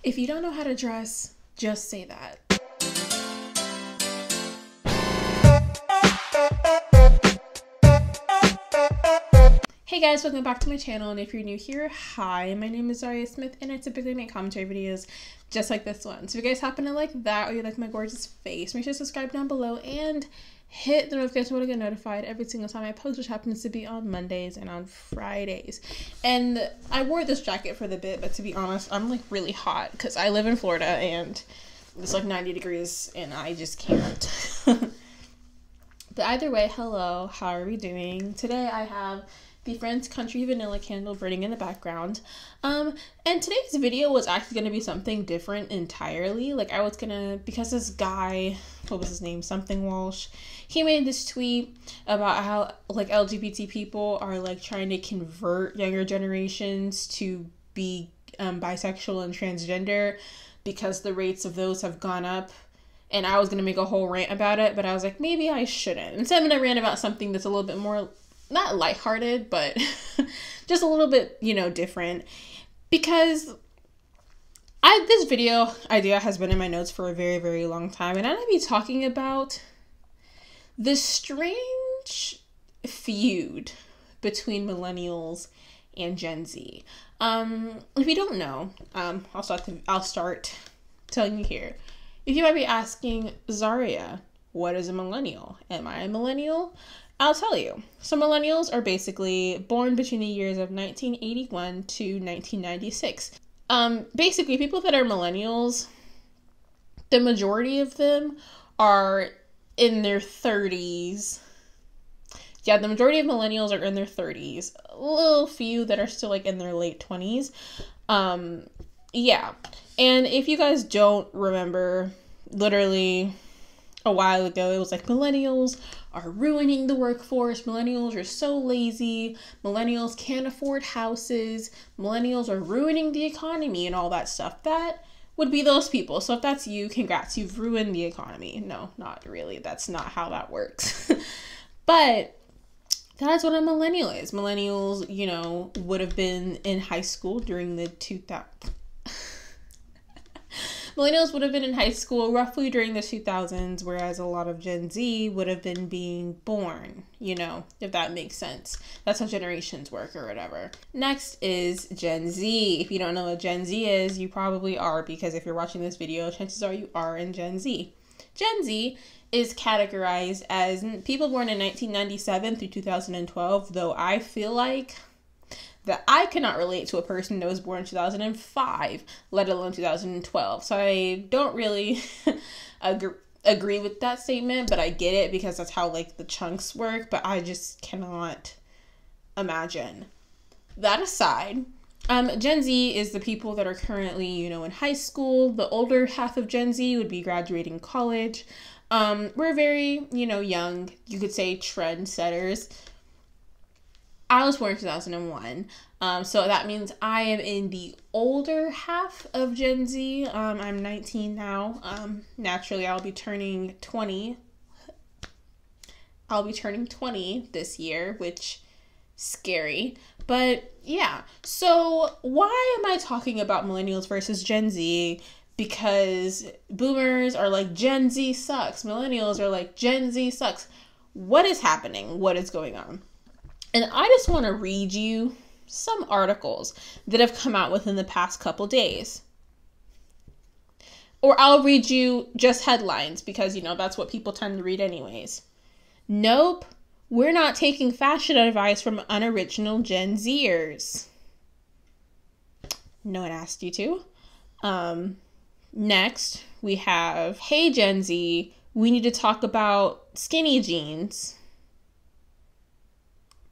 If you don't know how to dress, just say that. Hey guys, welcome back to my channel, and if you're new here, hi, my name is Zhariya Smith, and I typically make commentary videos just like this one. So if you guys happen to like that, or you like my gorgeous face, make sure to subscribe down below and hit the notification bell to get notified every single time I post, which happens to be on Mondays and on Fridays. And I wore this jacket for the bit, but to be honest, I'm like really hot because I live in Florida and it's like 90 degrees and I just can't. But either way, hello, how are we doing? Today I have the Friends Country Vanilla candle burning in the background. And today's video was actually going to be something different entirely. Like I was gonna, because this guy, what was his name? Something Walsh. He made this tweet about how like LGBT people are like trying to convert younger generations to be bisexual and transgender because the rates of those have gone up. And I was going to make a whole rant about it, but I was like, maybe I shouldn't. Instead, I'm going to rant about something that's a little bit more, not lighthearted, but just a little bit, you know, different. Because this video idea has been in my notes for a very, very long time. And I'm going to be talking about this strange feud between millennials and Gen Z. If you don't know, I'll start telling you here. If you might be asking, Zhariya, what is a millennial? Am I a millennial? I'll tell you. So millennials are basically born between the years of 1981 to 1996. Basically, people that are millennials, the majority of them are in their 30s. Yeah, the majority of millennials are in their 30s. A little few that are still like in their late 20s. Yeah. And if you guys don't remember, literally a while ago, it was like millennials are ruining the workforce. Millennials are so lazy. Millennials can't afford houses. Millennials are ruining the economy and all that stuff. That would be those people. So if that's you, congrats, you've ruined the economy. No, not really. That's not how that works. But that's what a millennial is. Millennials, you know, would have been in high school during the 2000s. Millennials would have been in high school roughly during the 2000s, whereas a lot of Gen Z would have been being born, you know, if that makes sense. That's how generations work or whatever. Next is Gen Z. If you don't know what Gen Z is, you probably are, because if you're watching this video, chances are you are in Gen Z. Gen Z is categorized as people born in 1997 through 2012, though I feel like that I cannot relate to a person that was born in 2005, let alone 2012. So I don't really agree with that statement, but I get it because that's how like the chunks work, but I just cannot imagine. That aside, Gen Z is the people that are currently, you know, in high school. The older half of Gen Z would be graduating college. We're very, you know, young, you could say trendsetters. I was born in 2001, so that means I am in the older half of Gen Z. I'm 19 now. Naturally, I'll be turning 20. I'll be turning 20 this year, which scary. But yeah, so why am I talking about millennials versus Gen Z? Because boomers are like, Gen Z sucks. Millennials are like, Gen Z sucks. What is happening? What is going on? And I just want to read you some articles that have come out within the past couple days. Or I'll read you just headlines because, you know, that's what people tend to read anyways. Nope, we're not taking fashion advice from unoriginal Gen Zers. No one asked you to. Next, we have, hey Gen Z, we need to talk about skinny jeans.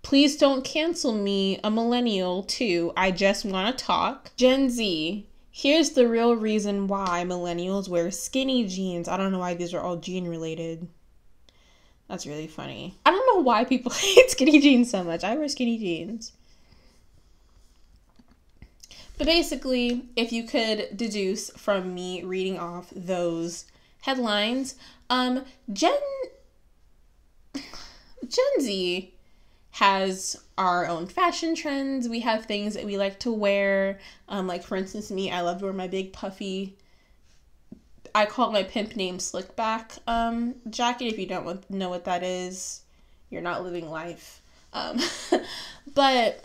Please don't cancel me, a millennial too. I just want to talk. Gen Z, here's the real reason why millennials wear skinny jeans. I don't know why these are all jean related. That's really funny. I don't know why people hate skinny jeans so much. I wear skinny jeans. But basically, if you could deduce from me reading off those headlines, Gen Z has our own fashion trends. We have things that we like to wear. Like for instance, me, I love to wear my big puffy, I call it my pimp name slick back jacket. If you don't know what that is, you're not living life. But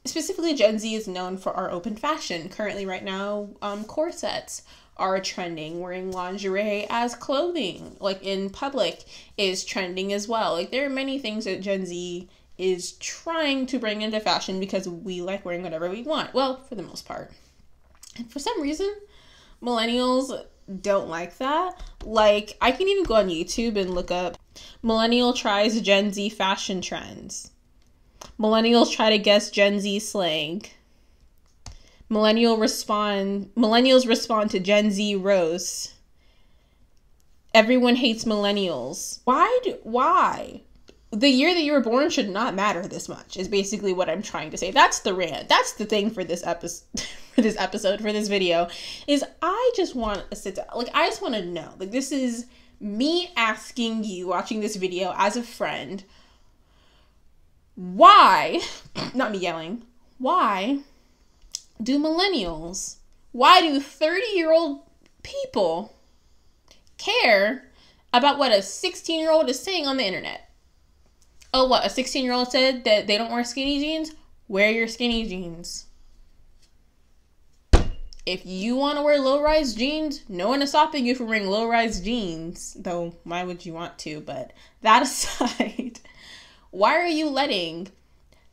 specifically Gen Z is known for our open fashion. Currently right now, corsets are trending. Wearing lingerie as clothing, like in public, is trending as well. Like there are many things that Gen Z is trying to bring into fashion because we like wearing whatever we want. Well, for the most part. And for some reason, millennials don't like that. Like, I can even go on YouTube and look up millennial tries Gen Z fashion trends. Millennials try to guess Gen Z slang. Millennials respond to Gen Z roast. Everyone hates millennials. Why? The year that you were born should not matter this much, is basically what I'm trying to say. That's the rant. That's the thing for this episode, for this video, is I just want to sit down. Like, I just want to know. Like, this is me asking you, watching this video as a friend, why, not me yelling, why do 30-year-old people care about what a 16-year-old is saying on the internet? Oh, what? A 16-year-old said that they don't wear skinny jeans? Wear your skinny jeans. If you want to wear low-rise jeans, no one is stopping you from wearing low-rise jeans. Though, why would you want to? But that aside, why are you letting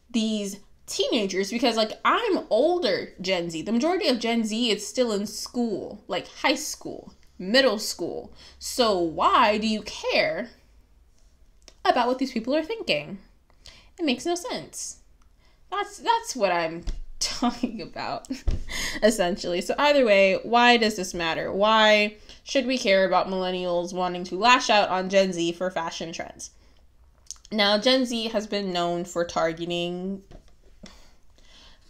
these teenagers, because like I'm older Gen Z. The majority of Gen Z is still in school, like high school, middle school. So why do you care about what these people are thinking? It makes no sense. That's what I'm talking about, essentially. So either way, why does this matter? Why should we care about millennials wanting to lash out on Gen Z for fashion trends? Now, Gen Z has been known for targeting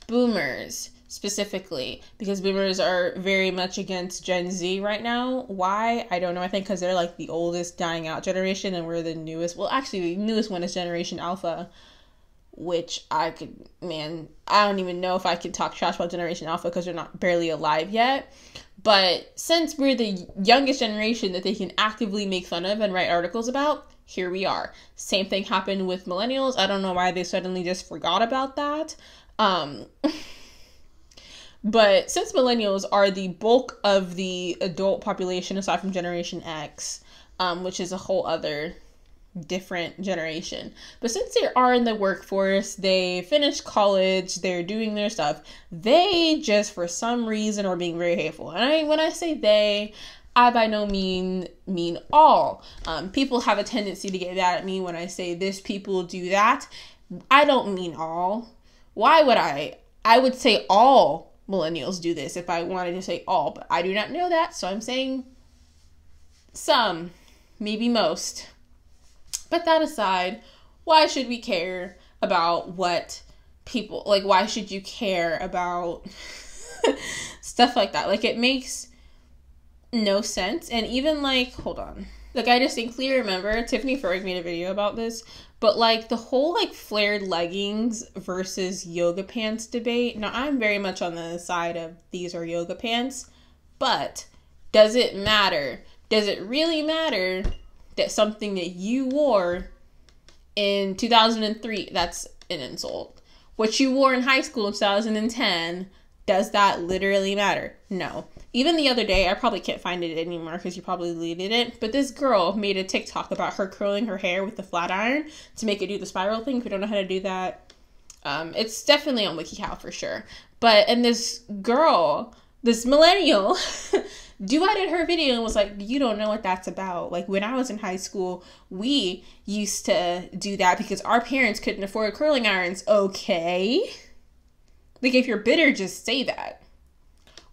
boomers specifically, because boomers are very much against Gen Z right now. Why? I don't know. I think because they're like the oldest dying out generation and we're the newest. Well, actually, the newest one is Generation Alpha, which I don't even know if I could talk trash about Generation Alpha because they're not barely alive yet. But since we're the youngest generation that they can actively make fun of and write articles about, here we are. Same thing happened with millennials. I don't know why they suddenly just forgot about that. But since millennials are the bulk of the adult population, aside from Generation X, which is a whole other different generation. But since they are in the workforce, they finished college, they're doing their stuff, they just for some reason are being very hateful. And when I say they, I by no mean all. People have a tendency to get mad at me when I say this people do that. I don't mean all. Why would I? I would say all millennials do this if I wanted to say all, but I do not know that, so I'm saying some, maybe most. But that aside, why should we care about what people, like, why should you care about stuff like that? Like, it makes no sense. And even like, hold on. Like, I distinctly remember Tiffany Ferg made a video about this, but like the whole like flared leggings versus yoga pants debate. Now, I'm very much on the side of these are yoga pants, but does it matter? Does it really matter that something that you wore in 2003, that's an insult, what you wore in high school in 2010, does that literally matter? No. Even the other day, I probably can't find it anymore because you probably deleted it, but this girl made a TikTok about her curling her hair with the flat iron to make it do the spiral thing. If you don't know how to do that, it's definitely on WikiHow for sure. And this girl, this millennial, duetted her video and was like, you don't know what that's about. Like, when I was in high school, we used to do that because our parents couldn't afford curling irons. Okay. Like, if you're bitter, just say that.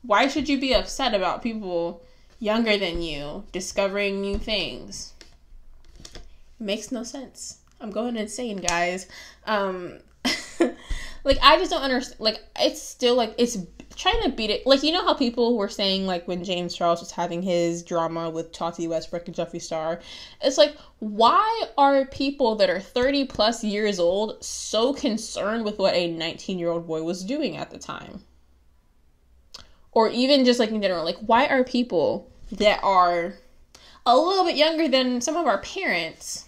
Why should you be upset about people younger than you discovering new things? It makes no sense. I'm going insane, guys. Like, I just don't understand. Like, it's still like, it's trying to beat it. Like, you know how people were saying, like, when James Charles was having his drama with Tati Westbrook and Jeffree Star, it's like, why are people that are 30 plus years old so concerned with what a 19-year-old boy was doing at the time? Or even just, like, in general, like, why are people that are a little bit younger than some of our parents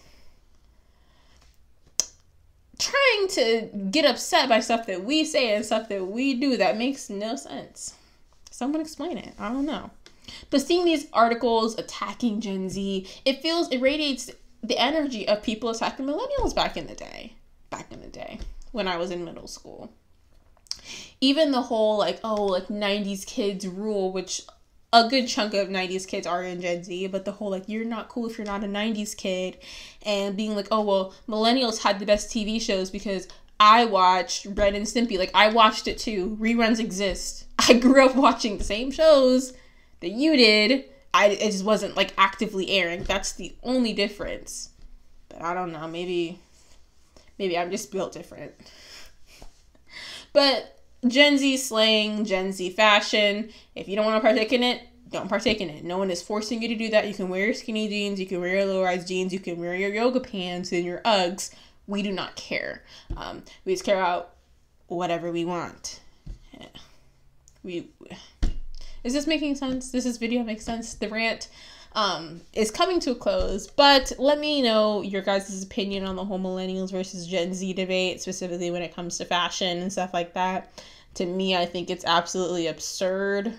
trying to get upset by stuff that we say and stuff that we do that makes no sense? Someone explain it. I don't know. But seeing these articles attacking Gen Z, it radiates the energy of people attacking millennials back in the day. Back in the day when I was in middle school. Even the whole, like, oh, like, 90s kids rule, which a good chunk of 90s kids are in Gen Z, but the whole, like, you're not cool if you're not a 90s kid, and being like, oh, well, millennials had the best TV shows because I watched Ren and Stimpy. Like, I watched it too. Reruns exist. I grew up watching the same shows that you did. It just wasn't, like, actively airing. That's the only difference. But I don't know. Maybe I'm just built different. But Gen Z slang, Gen Z fashion. If you don't want to partake in it, don't partake in it. No one is forcing you to do that. You can wear your skinny jeans. You can wear your low-rise jeans. You can wear your yoga pants and your Uggs. We do not care. We just care about whatever we want. Is this making sense? Does this video make sense? The rant is coming to a close, but let me know your guys' opinion on the whole millennials versus Gen Z debate, specifically when it comes to fashion and stuff like that. To me, I think it's absolutely absurd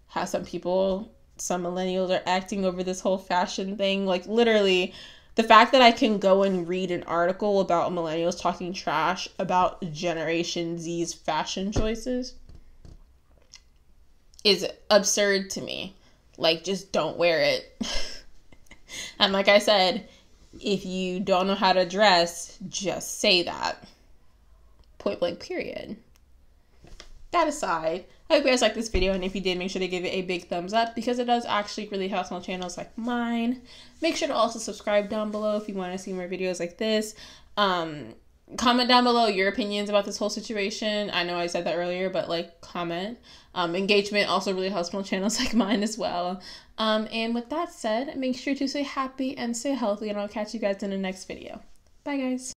how some millennials are acting over this whole fashion thing. Like, literally, the fact that I can go and read an article about millennials talking trash about Generation Z's fashion choices is absurd to me. Like, just don't wear it. And like I said, if you don't know how to dress, just say that. Point blank, period. That aside, I hope you guys liked this video, and if you did, make sure to give it a big thumbs up because it does actually really help small channels like mine. Make sure to also subscribe down below if you want to see more videos like this. Comment down below your opinions about this whole situation. I know I said that earlier, but, like, comment. Engagement also really helps small channels like mine as well. And with that said, make sure to stay happy and stay healthy, and I'll catch you guys in the next video. Bye, guys.